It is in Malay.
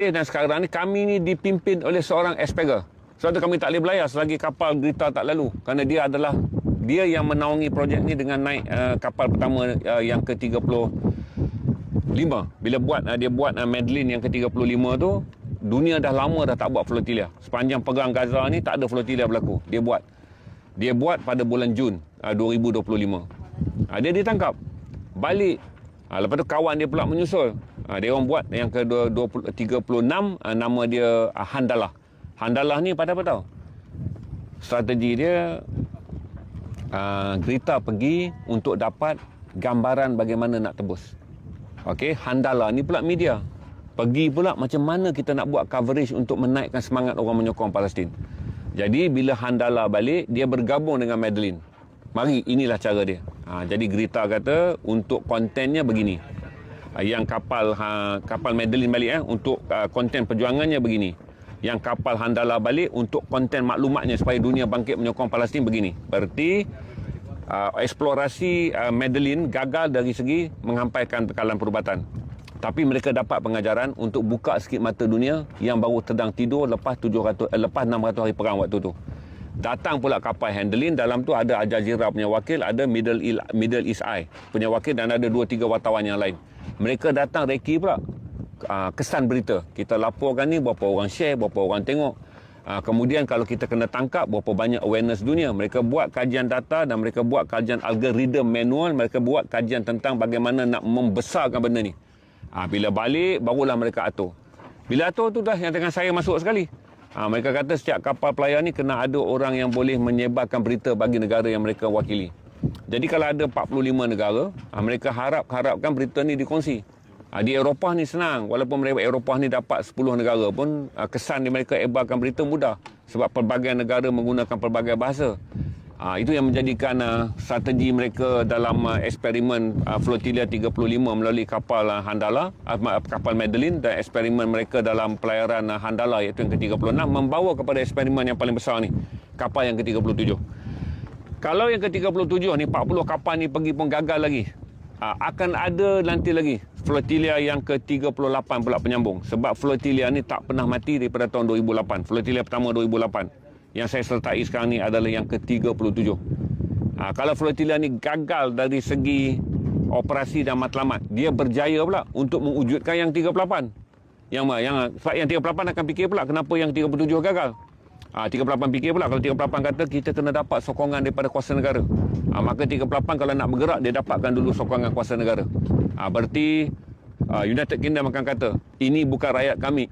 Dan sekarang ni kami ni dipimpin oleh seorang Asperger. Sebab tu kami tak boleh belayar selagi kapal Grita tak lalu. Kerana dia yang menaungi projek ni dengan naik kapal pertama yang ke-35. Bila dia buat Madeline yang ke-35 tu, dunia dah lama dah tak buat flotilla. Sepanjang perang Gaza ni tak ada flotilla berlaku. Dia buat pada bulan Jun 2025. Dia ditangkap. Balik. Lepas tu kawan dia pula menyusul. Dia orang buat yang ke-36, nama dia Handalah. Handalah ni pada apa tahu? Strategi dia, Grita pergi untuk dapat gambaran bagaimana nak tebus. Okey, Handalah ni pula media. Pergi pula macam mana kita nak buat coverage untuk menaikkan semangat orang menyokong Palestin. Jadi bila Handalah balik, dia bergabung dengan Madeline. Mari, inilah cara dia. Jadi Grita kata untuk kontennya begini. Yang kapal Madeline balik untuk konten perjuangannya begini. Yang kapal Handalah balik untuk konten maklumatnya supaya dunia bangkit menyokong Palestin begini. Berarti eksplorasi Madeline gagal dari segi menghampaikan bekalan perubatan. Tapi mereka dapat pengajaran untuk buka sikit mata dunia yang baru sedang tidur lepas 600 hari perang waktu tu. Datang pula kapal Handling, dalam tu ada Al Jazeera punya wakil, ada Middle East Eye punya wakil dan ada 2-3 wartawan yang lain. Mereka datang reki pula kesan berita. Kita laporkan ni, berapa orang share, berapa orang tengok. Kemudian kalau kita kena tangkap, berapa banyak awareness dunia. Mereka buat kajian data dan mereka buat kajian algoritma manual. Mereka buat kajian tentang bagaimana nak membesarkan benda ni. Bila balik, barulah mereka atur. Bila atur tu dah yang dengan saya masuk sekali. Mereka kata setiap kapal pelayar ni kena ada orang yang boleh menyebarkan berita bagi negara yang mereka wakili. Jadi kalau ada 45 negara, mereka harapkan berita ni dikongsi. Di Eropah ni senang. Walaupun mereka Eropah ni dapat 10 negara pun, kesan di mereka ebarkan berita mudah. Sebab pelbagai negara menggunakan pelbagai bahasa. Itu yang menjadikan strategi mereka dalam eksperimen Flotilla 35 melalui kapal Handalah, kapal Madeline, dan eksperimen mereka dalam pelayaran Handalah iaitu yang ke-36 membawa kepada eksperimen yang paling besar ni, kapal yang ke-37. Kalau yang ke-37 ni 40 kapal ni pergi pun gagal lagi, akan ada nanti lagi Flotilla yang ke-38 pula penyambung. Sebab Flotilla ni tak pernah mati daripada tahun 2008. Flotilla pertama 2008. Yang saya sertai sekarang ni adalah yang ke-37. Kalau flotilla ni gagal dari segi operasi dan matlamat, dia berjaya pula untuk mewujudkan yang 38. Sebab yang 38 akan fikir pula kenapa yang 37 gagal. 38 fikir pula, kalau 38 kata kita kena dapat sokongan daripada kuasa negara. Maka 38 kalau nak bergerak, dia dapatkan dulu sokongan kuasa negara. Berarti United Kingdom akan kata, ini bukan rakyat kami.